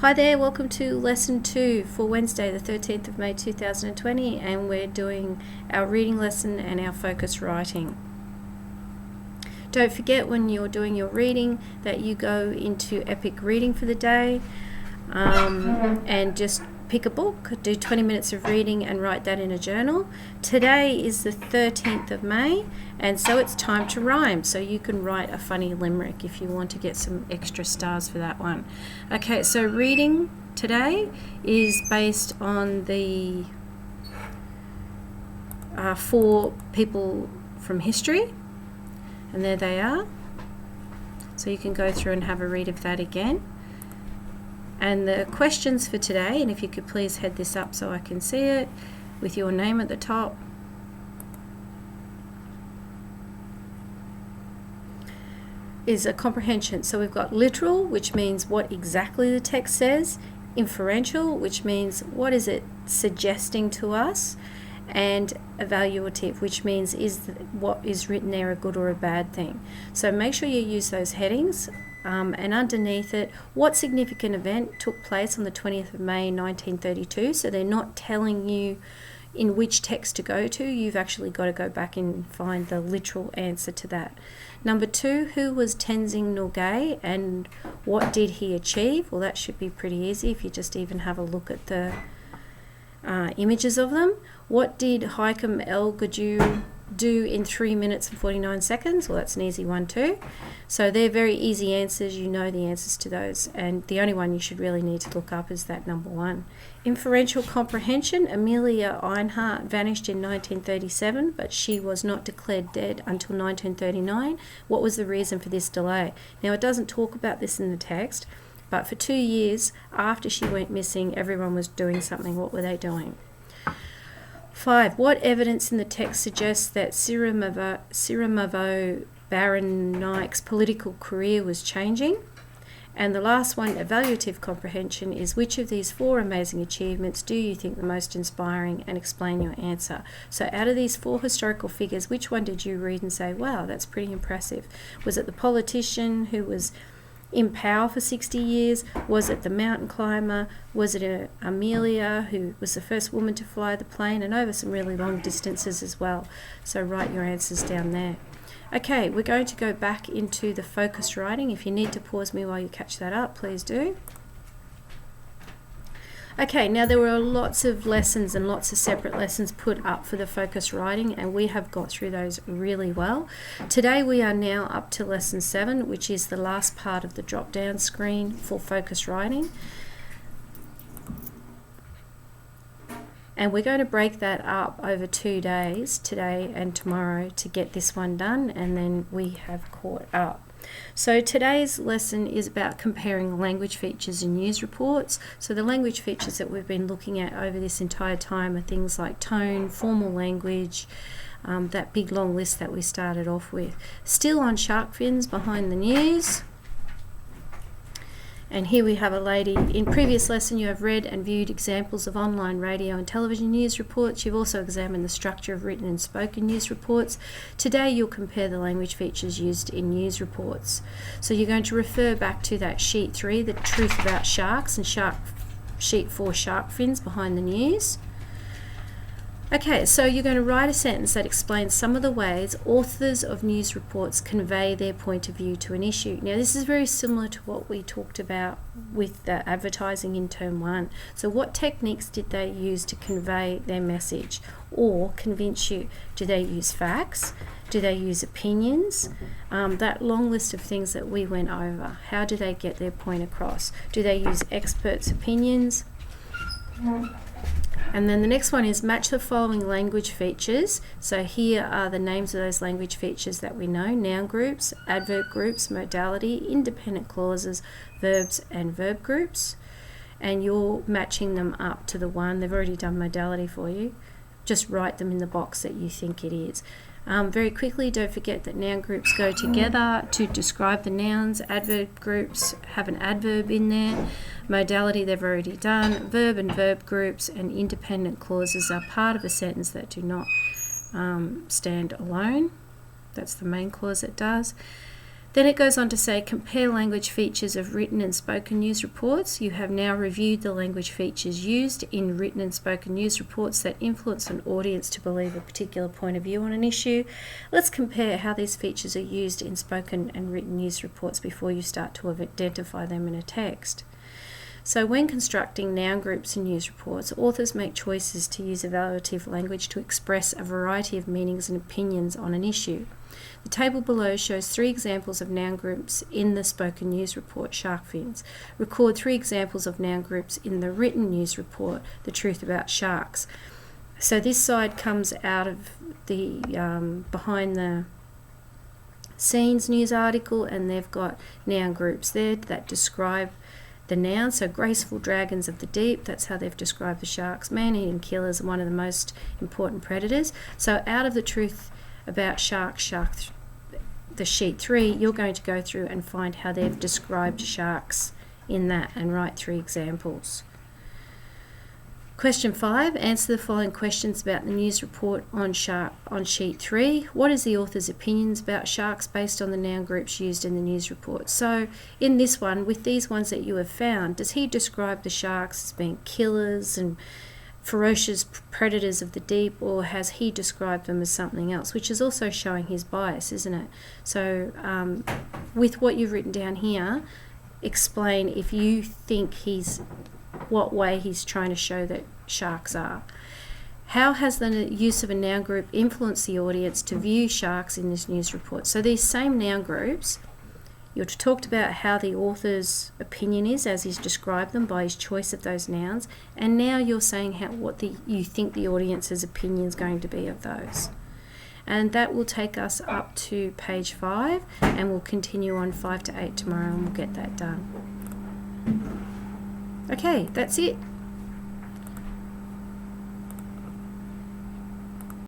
Hi there, welcome to lesson 2 for Wednesday the 13th of May 2020, and we're doing our reading lesson and our focus writing. Don't forget when you're doing your reading that you go into epic reading for the day and just pick a book, do 20 minutes of reading and write that in a journal. Today is the 13th of May, and so it's time to rhyme. So you can write a funny limerick if you want to get some extra stars for that one. Okay, so reading today is based on the 4 people from history, and there they are. So you can go through and have a read of that again. And the questions for today, and if you could please head this up so I can see it, with your name at the top. Is a comprehension. So we've got literal, which means what exactly the text says. Inferential, which means what is it suggesting to us. And evaluative, which means what is written there a good or a bad thing. So make sure you use those headings. And underneath it, what significant event took place on the 20th of May 1932. So they're not telling you in which text to go to. You've actually got to go back and find the literal answer to that. Number 2, who was Tenzing Norgay and what did he achieve? Well, that should be pretty easy if you just even have a look at the images of them. What did Haitham El Gajou do in 3 minutes and 49 seconds? Well, that's an easy one too. So they're very easy answers. You know the answers to those, and the only one you should really need to look up is that number 1. Inferential comprehension. Amelia Earhart vanished in 1937, but she was not declared dead until 1939. What was the reason for this delay? Now, it doesn't talk about this in the text, but for 2 years after she went missing, everyone was doing something. What were they doing? 5. What evidence in the text suggests that Ciaramavo Barannik's political career was changing? And the last one, evaluative comprehension, is which of these 4 amazing achievements do you think the most inspiring, and explain your answer. So out of these 4 historical figures, which one did you read and say, wow, that's pretty impressive? Was it the politician who was in power for 60 years? Was it the mountain climber? Was it Amelia, who was the first woman to fly the plane and over some really long distances as well? So write your answers down there. Okay, we're going to go back into the focus writing. If you need to pause me while you catch that up, please do. Okay, now there were lots of lessons and lots of separate lessons put up for the focus writing, and we have got through those really well. Today we are now up to lesson 7, which is the last part of the drop down screen for focus writing. And we're going to break that up over 2 days, today and tomorrow, to get this one done, and then we have caught up. So today's lesson is about comparing language features in news reports. So the language features that we've been looking at over this entire time are things like tone, formal language, that big long list that we started off with. Still on shark fins behind the news. And here we have a lady. In previous lesson you have read and viewed examples of online radio and television news reports. You've also examined the structure of written and spoken news reports. Today you'll compare the language features used in news reports. So you're going to refer back to that sheet 3, the truth about sharks, and sheet 4, shark fins behind the news. Okay, so you're going to write a sentence that explains some of the ways authors of news reports convey their point of view to an issue. Now, this is very similar to what we talked about with the advertising in term 1. So what techniques did they use to convey their message or convince you? Do they use facts? Do they use opinions? That long list of things that we went over. How do they get their point across? Do they use experts' opinions? And then the next one is match the following language features. So here are the names of those language features that we know: noun groups, adverb groups, modality, independent clauses, verbs and verb groups. And you're matching them up to the one. They've already done modality for you. Just write them in the box that you think it is. Very quickly, don't forget that noun groups go together to describe the nouns. Adverb groups have an adverb in there. Modality they've already done. Verb and verb groups and independent clauses are part of a sentence that do not stand alone. That's the main clause that does. Then it goes on to say, compare language features of written and spoken news reports. You have now reviewed the language features used in written and spoken news reports that influence an audience to believe a particular point of view on an issue. Let's compare how these features are used in spoken and written news reports before you start to identify them in a text. So when constructing noun groups in news reports, authors make choices to use evaluative language to express a variety of meanings and opinions on an issue. The table below shows 3 examples of noun groups in the spoken news report, shark fins. Record 3 examples of noun groups in the written news report, the truth about sharks. So this side comes out of the behind the scenes news article, and they've got noun groups there that describe the noun. So graceful dragons of the deep, that's how they've described the sharks. Man-eating killers are one of the most important predators. So out of the truth about the sheet 3, you're going to go through and find how they've described sharks in that and write 3 examples. Question 5, answer the following questions about the news report on sheet 3. What is the author's opinions about sharks based on the noun groups used in the news report? So in this one, with these ones that you have found, does he describe the sharks as being killers and ferocious predators of the deep, or has he described them as something else, which is also showing his bias, isn't it? So with what you've written down here, explain if you think what way he's trying to show that sharks are. How has the use of a noun group influenced the audience to view sharks in this news report? So these same noun groups, you've talked about how the author's opinion is as he's described them by his choice of those nouns, and now you're saying you think the audience's opinion is going to be of those. And that will take us up to page 5, and we'll continue on 5 to 8 tomorrow, and we'll get that done. Okay, that's it.